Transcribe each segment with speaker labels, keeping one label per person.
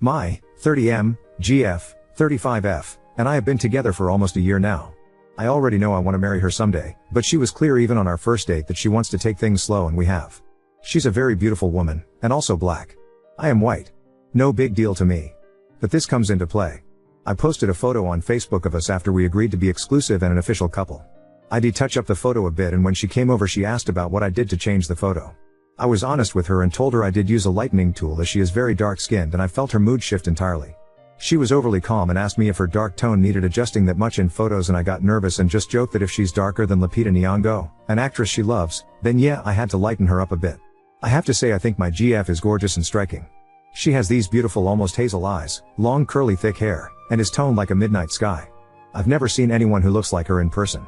Speaker 1: My 30M, GF, 35F, and I have been together for almost a year now. I already know I want to marry her someday, but she was clear even on our first date that she wants to take things slow, and we have. She's a very beautiful woman, and also black. I am white. No big deal to me. But this comes into play. I posted a photo on Facebook of us after we agreed to be exclusive and an official couple. I touched up the photo a bit, and when she came over she asked about what I did to change the photo. I was honest with her and told her I did use a lightening tool as she is very dark skinned and I felt her mood shift entirely. She was overly calm and asked me if her dark tone needed adjusting that much in photos, and I got nervous and just joked that if she's darker than Lupita Nyong'o, an actress she loves, then yeah, I had to lighten her up a bit. I have to say I think my GF is gorgeous and striking. She has these beautiful almost hazel eyes, long curly thick hair, and is toned like a midnight sky. I've never seen anyone who looks like her in person.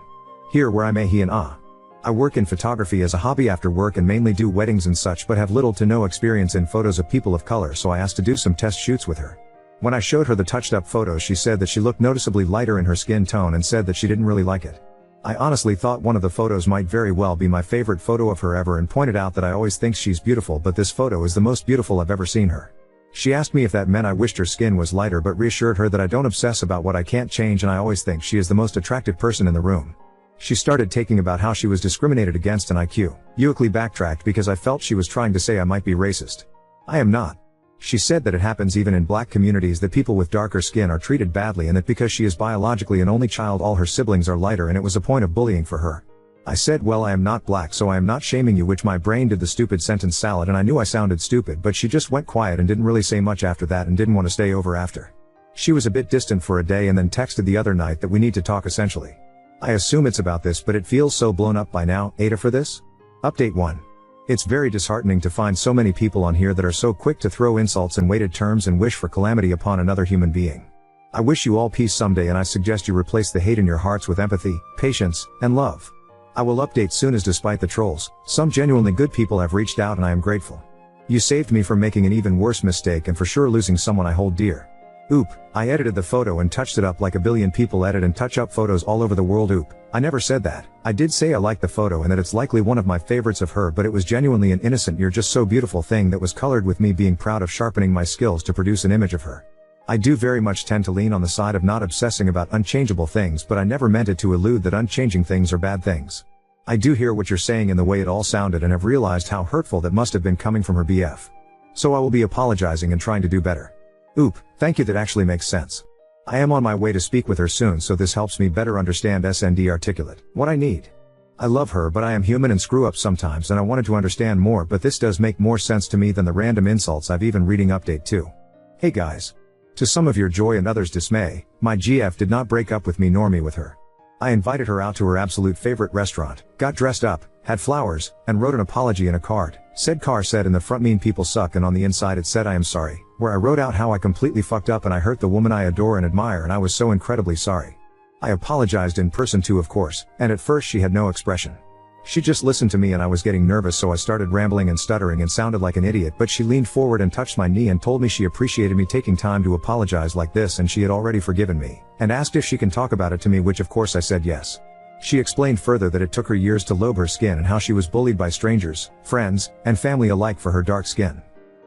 Speaker 1: Here where I'm a he and ah. I work in photography as a hobby after work and mainly do weddings and such, but have little to no experience in photos of people of color, so I asked to do some test shoots with her. When I showed her the touched up photos she said that she looked noticeably lighter in her skin tone and said that she didn't really like it. I honestly thought one of the photos might very well be my favorite photo of her ever and pointed out that I always think she's beautiful, but this photo is the most beautiful I've ever seen her. She asked me if that meant I wished her skin was lighter, but reassured her that I don't obsess about what I can't change and I always think she is the most attractive person in the room. She started taking about how she was discriminated against and I quickly backtracked because I felt she was trying to say I might be racist. I am not. She said that it happens even in black communities that people with darker skin are treated badly, and that because she is biologically an only child all her siblings are lighter and it was a point of bullying for her. I said, well, I am not black so I am not shaming you, which my brain did the stupid sentence salad and I knew I sounded stupid, but she just went quiet and didn't really say much after that and didn't want to stay over after. She was a bit distant for a day and then texted the other night that we need to talk essentially. I assume it's about this, but it feels so blown up by now. Ada for this? Update 1. It's very disheartening to find so many people on here that are so quick to throw insults and weighted terms and wish for calamity upon another human being. I wish you all peace someday, and I suggest you replace the hate in your hearts with empathy, patience, and love. I will update soon, as despite the trolls, some genuinely good people have reached out and I am grateful. You saved me from making an even worse mistake and for sure losing someone I hold dear. Oop, I edited the photo and touched it up like a billion people edit and touch up photos all over the world. Oop, I never said that. I did say I liked the photo and that it's likely one of my favorites of her, but it was genuinely an innocent "you're just so beautiful" thing that was colored with me being proud of sharpening my skills to produce an image of her. I do very much tend to lean on the side of not obsessing about unchangeable things, but I never meant it to allude that unchanging things are bad things. I do hear what you're saying in the way it all sounded and have realized how hurtful that must have been coming from her BF. So I will be apologizing and trying to do better. Oop, thank you, that actually makes sense. I am on my way to speak with her soon, so this helps me better understand SND articulate what I need. I love her, but I am human and screw up sometimes, and I wanted to understand more, but this does make more sense to me than the random insults I've even reading. Update 2. Hey guys. To some of your joy and others' dismay, my GF did not break up with me nor me with her. I invited her out to her absolute favorite restaurant, got dressed up, had flowers, and wrote an apology in a card. Said card said in the front "mean people suck," and on the inside it said "I am sorry," where I wrote out how I completely fucked up and I hurt the woman I adore and admire, and I was so incredibly sorry. I apologized in person too, of course, and at first she had no expression. She just listened to me and I was getting nervous, so I started rambling and stuttering and sounded like an idiot, but she leaned forward and touched my knee and told me she appreciated me taking time to apologize like this and she had already forgiven me, and asked if she can talk about it to me, which of course I said yes. She explained further that it took her years to lobe her skin and how she was bullied by strangers, friends, and family alike for her dark skin.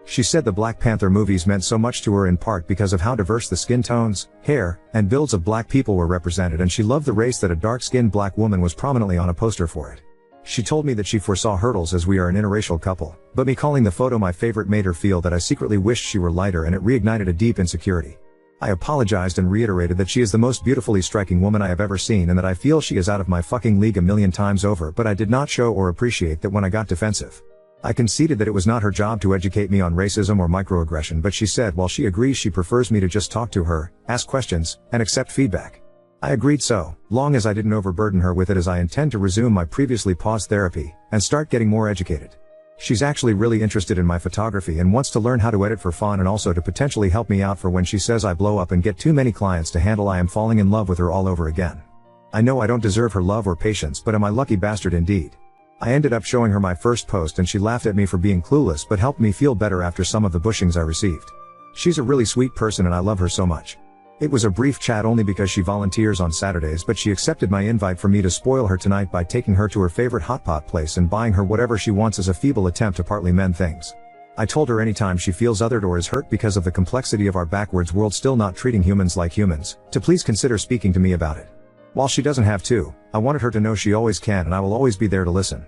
Speaker 1: She said the Black Panther movies meant so much to her in part because of how diverse the skin tones, hair, and builds of black people were represented, and she loved the race that a dark-skinned black woman was prominently on a poster for it. She told me that she foresaw hurdles as we are an interracial couple, but me calling the photo my favorite made her feel that I secretly wished she were lighter, and it reignited a deep insecurity. I apologized and reiterated that she is the most beautifully striking woman I have ever seen and that I feel she is out of my fucking league a million times over, but I did not show or appreciate that when I got defensive. I conceded that it was not her job to educate me on racism or microaggression, but she said while she agrees she prefers me to just talk to her, ask questions, and accept feedback. I agreed, so long as I didn't overburden her with it, as I intend to resume my previously paused therapy and start getting more educated. She's actually really interested in my photography and wants to learn how to edit for fun and also to potentially help me out for when she says I blow up and get too many clients to handle. I am falling in love with her all over again. I know I don't deserve her love or patience, but am I lucky bastard indeed. I ended up showing her my first post and she laughed at me for being clueless, but helped me feel better after some of the bushings I received. She's a really sweet person and I love her so much. It was a brief chat only because she volunteers on Saturdays, but she accepted my invite for me to spoil her tonight by taking her to her favorite hot pot place and buying her whatever she wants as a feeble attempt to partly mend things. I told her anytime she feels othered or is hurt because of the complexity of our backwards world still not treating humans like humans, to please consider speaking to me about it. While she doesn't have to, I wanted her to know she always can and I will always be there to listen.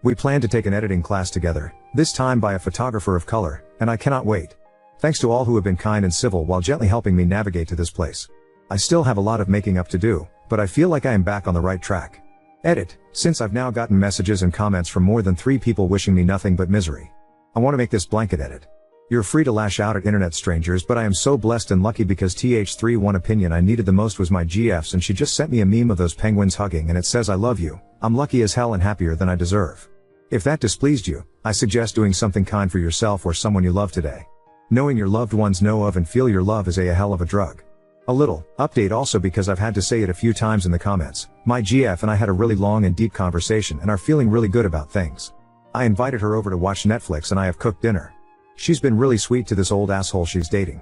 Speaker 1: We plan to take an editing class together, this time by a photographer of color, and I cannot wait. Thanks to all who have been kind and civil while gently helping me navigate to this place. I still have a lot of making up to do, but I feel like I am back on the right track. Edit. Since I've now gotten messages and comments from more than 3 people wishing me nothing but misery, I want to make this blanket edit. You're free to lash out at internet strangers, but I am so blessed and lucky because one opinion I needed the most was my GFs, and she just sent me a meme of those penguins hugging and it says I love you. I'm lucky as hell and happier than I deserve. If that displeased you, I suggest doing something kind for yourself or someone you love today. Knowing your loved ones know of and feel your love is a hell of a drug. A little update also because I've had to say it a few times in the comments. My GF and I had a really long and deep conversation and are feeling really good about things. I invited her over to watch Netflix and I have cooked dinner. She's been really sweet to this old asshole she's dating.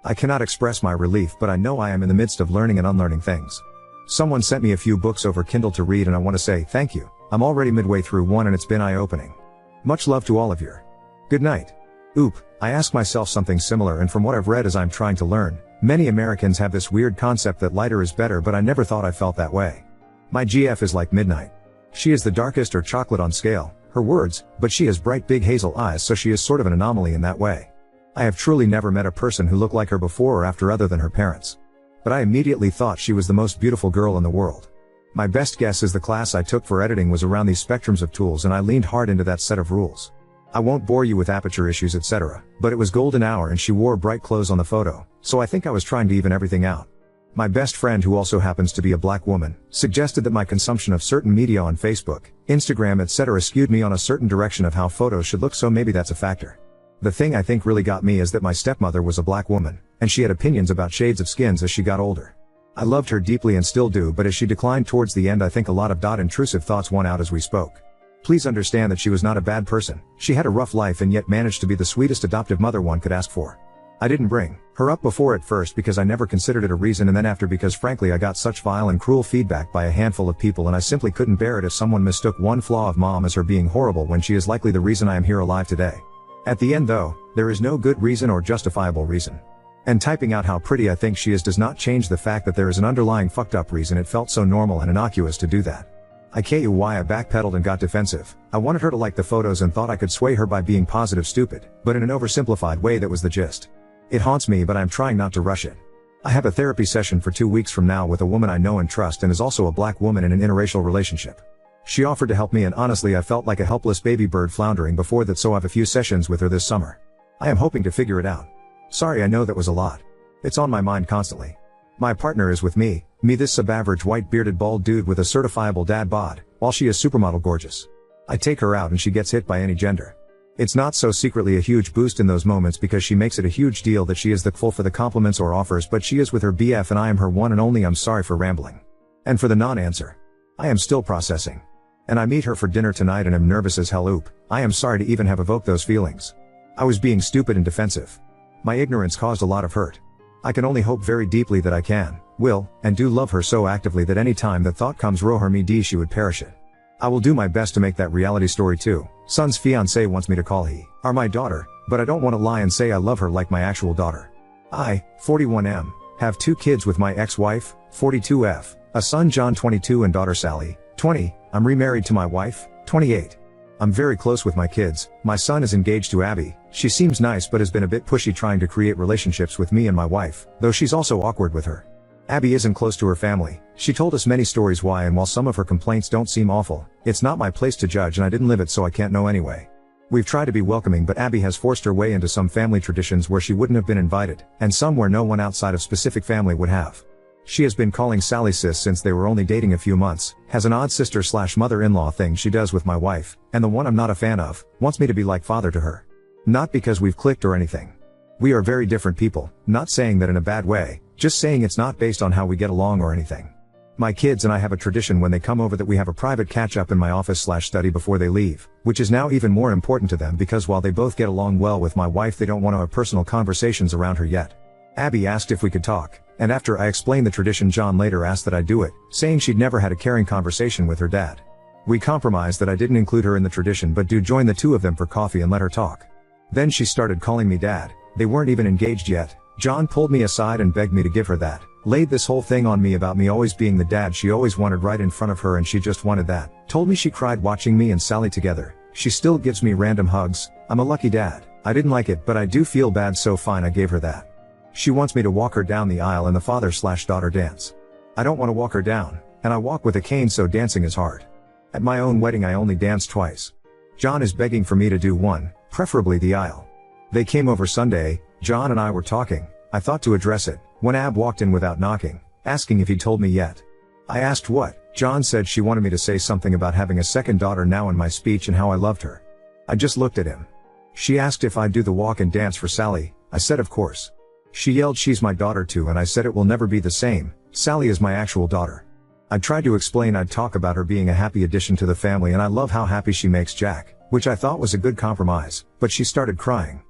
Speaker 1: I cannot express my relief, but I know I am in the midst of learning and unlearning things. Someone sent me a few books over Kindle to read and I want to say thank you. I'm already midway through one and it's been eye-opening. Much love to all of you. Good night. Oop, I ask myself something similar, and from what I've read as I'm trying to learn, many Americans have this weird concept that lighter is better, but I never thought I felt that way. My GF is like midnight. She is the darkest or chocolate on scale, her words, but she has bright big hazel eyes, so she is sort of an anomaly in that way. I have truly never met a person who looked like her before or after other than her parents. But I immediately thought she was the most beautiful girl in the world. My best guess is the class I took for editing was around these spectrums of tools and I leaned hard into that set of rules. I won't bore you with aperture issues etc., but it was golden hour and she wore bright clothes on the photo, so I think I was trying to even everything out. My best friend, who also happens to be a black woman, suggested that my consumption of certain media on Facebook, Instagram etc. skewed me on a certain direction of how photos should look, so maybe that's a factor. The thing I think really got me is that my stepmother was a black woman, and she had opinions about shades of skins as she got older. I loved her deeply and still do, but as she declined towards the end I think a lot of intrusive thoughts won out as we spoke. Please understand that she was not a bad person. She had a rough life and yet managed to be the sweetest adoptive mother one could ask for. I didn't bring her up before at first because I never considered it a reason, and then after because frankly I got such vile and cruel feedback by a handful of people and I simply couldn't bear it if someone mistook one flaw of mom as her being horrible when she is likely the reason I am here alive today. At the end though, there is no good reason or justifiable reason. And typing out how pretty I think she is does not change the fact that there is an underlying fucked up reason it felt so normal and innocuous to do that. I can't why I backpedaled and got defensive. I wanted her to like the photos and thought I could sway her by being positive stupid, but in an oversimplified way that was the gist. It haunts me, but I'm trying not to rush it. I have a therapy session for 2 weeks from now with a woman I know and trust and is also a black woman in an interracial relationship. She offered to help me and honestly I felt like a helpless baby bird floundering before that, so I have a few sessions with her this summer. I am hoping to figure it out. Sorry, I know that was a lot. It's on my mind constantly. My partner is with me this sub-average white bearded bald dude with a certifiable dad bod, while she is supermodel gorgeous. I take her out and she gets hit by any gender. It's not so secretly a huge boost in those moments because she makes it a huge deal that she is the full for the compliments or offers, but she is with her BF and I am her one and only. I'm sorry for rambling. And for the non-answer. I am still processing. And I meet her for dinner tonight and am nervous as hell. Oop, I am sorry to even have evoked those feelings. I was being stupid and defensive. My ignorance caused a lot of hurt. I can only hope very deeply that I can, will, and do love her so actively that any time that thought comes roher me d she would perish it. I will do my best to make that reality story too. Son's fiancé wants me to call he, are my daughter, but I don't want to lie and say I love her like my actual daughter. I, 41M, have 2 kids with my ex-wife, 42F, a son John 22 and daughter Sally, 20, I'm remarried to my wife, 28. I'm very close with my kids. My son is engaged to Abby. She seems nice but has been a bit pushy trying to create relationships with me and my wife, though she's also awkward with her. Abby isn't close to her family. She told us many stories why, and while some of her complaints don't seem awful, it's not my place to judge and I didn't live it so I can't know anyway. We've tried to be welcoming, but Abby has forced her way into some family traditions where she wouldn't have been invited, and some where no one outside of specific family would have. She has been calling Sally sis since they were only dating a few months, has an odd sister/mother-in-law thing she does with my wife, and the one I'm not a fan of, wants me to be like father to her. Not because we've clicked or anything. We are very different people, not saying that in a bad way, just saying it's not based on how we get along or anything. My kids and I have a tradition when they come over that we have a private catch-up in my office/study before they leave, which is now even more important to them because while they both get along well with my wife, they don't want to have personal conversations around her yet. Abby asked if we could talk, and after I explained the tradition, John later asked that I do it, saying she'd never had a caring conversation with her dad. We compromised that I didn't include her in the tradition but do join the 2 of them for coffee and let her talk. Then she started calling me dad. They weren't even engaged yet. John pulled me aside and begged me to give her that. Laid this whole thing on me about me always being the dad she always wanted right in front of her, and she just wanted that. Told me she cried watching me and Sally together. She still gives me random hugs. I'm a lucky dad. I didn't like it, but I do feel bad, so fine, I gave her that. She wants me to walk her down the aisle and the father/daughter dance. I don't want to walk her down, and I walk with a cane, so dancing is hard. At my own wedding I only danced twice. John is begging for me to do one, preferably the aisle. They came over Sunday, John and I were talking. I thought to address it, when Ab walked in without knocking, asking if he'd told me yet. I asked what. John said she wanted me to say something about having a second daughter now in my speech and how I loved her. I just looked at him. She asked if I'd do the walk and dance for Sally. I said of course. She yelled she's my daughter too, and I said it will never be the same. Sally is my actual daughter. I tried to explain I'd talk about her being a happy addition to the family and I love how happy she makes Jack, which I thought was a good compromise, but she started crying.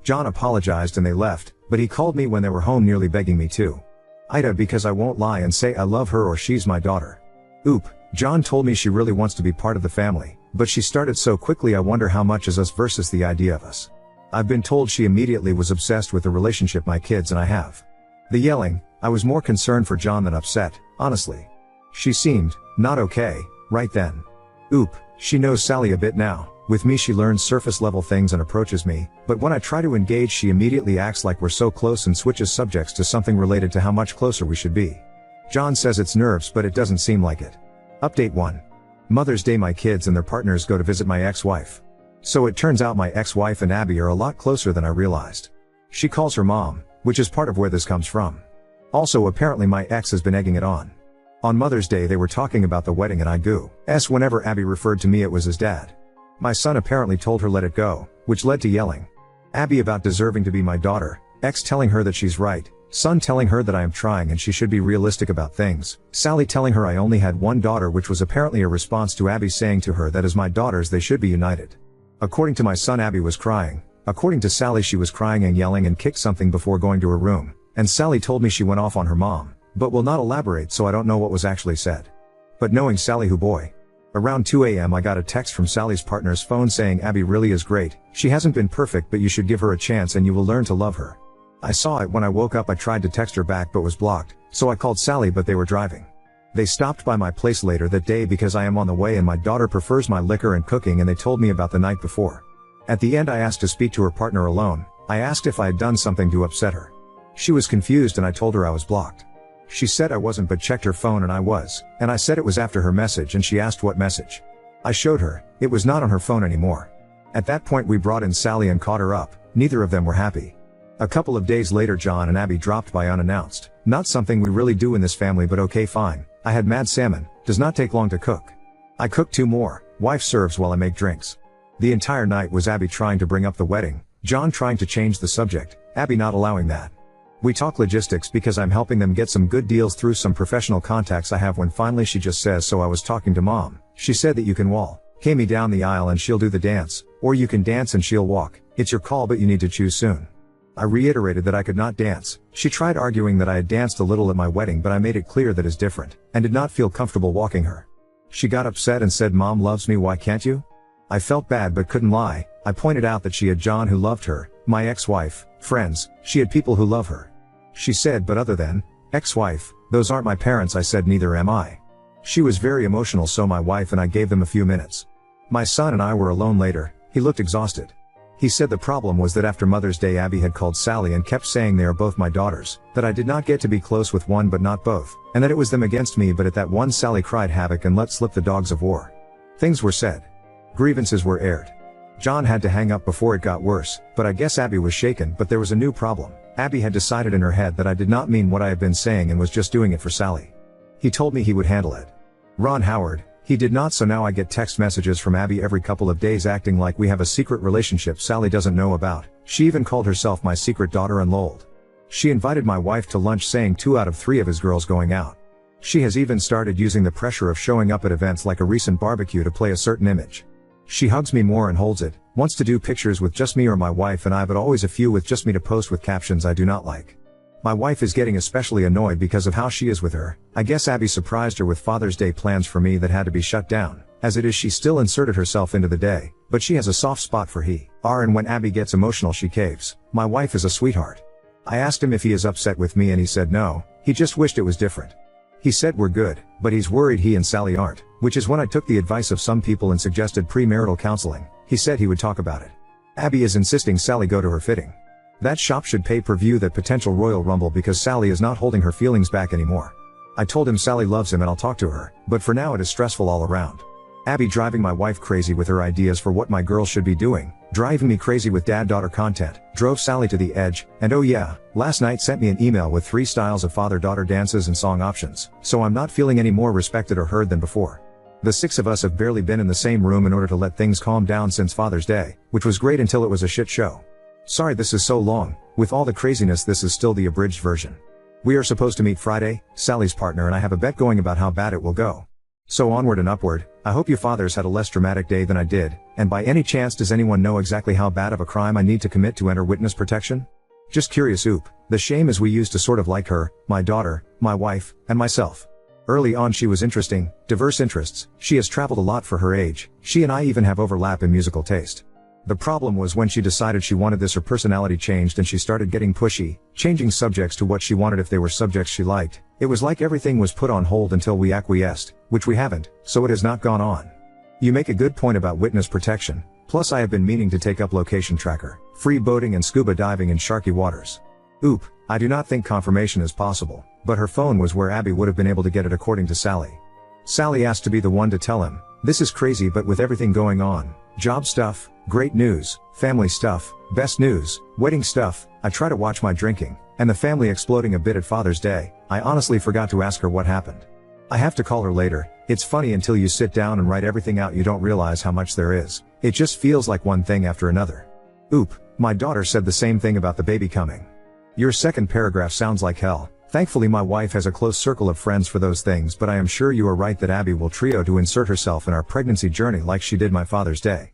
Speaker 1: John apologized and they left, but he called me when they were home nearly begging me to. Ida, because I won't lie and say I love her or she's my daughter. Oop, John told me she really wants to be part of the family, but she started so quickly I wonder how much is us versus the idea of us. I've been told she immediately was obsessed with the relationship my kids and I have. The yelling, I was more concerned for John than upset, honestly. She seemed not okay right then. Oop, she knows Sally a bit now. With me she learns surface level things and approaches me, but when I try to engage she immediately acts like we're so close and switches subjects to something related to how much closer we should be. John says it's nerves, but it doesn't seem like it. Update 1. Mother's Day, my kids and their partners go to visit my ex-wife. So it turns out my ex-wife and Abby are a lot closer than I realized. She calls her mom, which is part of where this comes from. Also apparently my ex has been egging it on. On Mother's Day they were talking about the wedding and I whenever Abby referred to me it was as dad. My son apparently told her let it go, which led to yelling. Abby about deserving to be my daughter, ex telling her that she's right, son telling her that I am trying and she should be realistic about things, Sally telling her I only had one daughter, which was apparently a response to Abby saying to her that as my daughters they should be united. According to my son Abby was crying, according to Sally she was crying and yelling and kicked something before going to her room, and Sally told me she went off on her mom, but will not elaborate so I don't know what was actually said. But knowing Sally, who boy. Around 2 a.m. I got a text from Sally's partner's phone saying Abby really is great, she hasn't been perfect but you should give her a chance and you will learn to love her. I saw it when I woke up. I tried to text her back but was blocked, so I called Sally but they were driving. They stopped by my place later that day because I am on the way and my daughter prefers my liquor and cooking and they told me about the night before. At the end I asked to speak to her partner alone. I asked if I had done something to upset her. She was confused and I told her I was blocked. She said I wasn't but checked her phone and I was, and I said it was after her message and she asked what message. I showed her, it was not on her phone anymore. At that point we brought in Sally and caught her up, neither of them were happy. A couple of days later John and Abby dropped by unannounced, not something we really do in this family but okay fine. I had mad salmon, does not take long to cook. I cooked 2 more, wife serves while I make drinks. The entire night was Abby trying to bring up the wedding, John trying to change the subject, Abby not allowing that. We talk logistics because I'm helping them get some good deals through some professional contacts I have when finally she just says so I was talking to mom, she said that you can walk me down the aisle and she'll do the dance, or you can dance and she'll walk, it's your call but you need to choose soon. I reiterated that I could not dance, she tried arguing that I had danced a little at my wedding but I made it clear that is different, and did not feel comfortable walking her. She got upset and said mom loves me, why can't you? I felt bad but couldn't lie. I pointed out that she had John who loved her, my ex-wife, friends, she had people who love her. She said but other than ex-wife, those aren't my parents. I said neither am I. She was very emotional so my wife and I gave them a few minutes. My son and I were alone later, he looked exhausted. He said the problem was that after Mother's Day Abby had called Sally and kept saying they are both my daughters, that I did not get to be close with one but not both, and that it was them against me, but at that one Sally cried havoc and let slip the dogs of war. Things were said. Grievances were aired. John had to hang up before it got worse, but I guess Abby was shaken, but there was a new problem. Abby had decided in her head that I did not mean what I had been saying and was just doing it for Sally. He told me he would handle it. Ron Howard, he did not, so now I get text messages from Abby every couple of days acting like we have a secret relationship Sally doesn't know about. She even called herself my secret daughter and lolled. She invited my wife to lunch saying 2 out of 3 of his girls going out. She has even started using the pressure of showing up at events like a recent barbecue to play a certain image. She hugs me more and holds it, wants to do pictures with just me or my wife and I, but always a few with just me to post with captions I do not like. My wife is getting especially annoyed because of how she is with her. I guess Abby surprised her with Father's Day plans for me that had to be shut down. As it is, she still inserted herself into the day, but she has a soft spot for and when Abby gets emotional she caves. My wife is a sweetheart. I asked him if he is upset with me and he said no, he just wished it was different. He said we're good, but he's worried he and Sally aren't, which is when I took the advice of some people and suggested premarital counseling. He said he would talk about it. Abby is insisting Sally go to her fitting. That shop should pay per view that potential Royal Rumble because Sally is not holding her feelings back anymore. I told him Sally loves him and I'll talk to her, but for now it is stressful all around. Abby driving my wife crazy with her ideas for what my girls should be doing, driving me crazy with dad-daughter content, drove Sally to the edge, and oh yeah, last night sent me an email with 3 styles of father-daughter dances and song options, so I'm not feeling any more respected or heard than before. The 6 of us have barely been in the same room in order to let things calm down since Father's Day, which was great until it was a shit show. Sorry this is so long, with all the craziness this is still the abridged version. We are supposed to meet Friday, Sally's partner and I have a bet going about how bad it will go. So onward and upward. I hope you fathers had a less dramatic day than I did, and by any chance does anyone know exactly how bad of a crime I need to commit to enter witness protection? Just curious. The shame is we used to sort of like her, my daughter, my wife, and myself. Early on she was interesting, diverse interests, she has traveled a lot for her age, she and I even have overlap in musical taste. The problem was when she decided she wanted this, her personality changed and she started getting pushy, changing subjects to what she wanted if they were subjects she liked. It was like everything was put on hold until we acquiesced, which we haven't, so it has not gone on. You make a good point about witness protection, plus I have been meaning to take up location tracker, free boating and scuba diving in sharky waters. I do not think confirmation is possible, but her phone was where Abby would have been able to get it according to Sally. Sally asked to be the one to tell him, this is crazy but with everything going on, job stuff, great news, family stuff, best news, wedding stuff, I try to watch my drinking, and the family exploding a bit at Father's Day, I honestly forgot to ask her what happened. I have to call her later. It's funny until you sit down and write everything out you don't realize how much there is. It just feels like one thing after another. My daughter said the same thing about the baby coming. Your second paragraph sounds like hell. Thankfully my wife has a close circle of friends for those things, but I am sure you are right that Abby will trio to insert herself in our pregnancy journey like she did my Father's Day.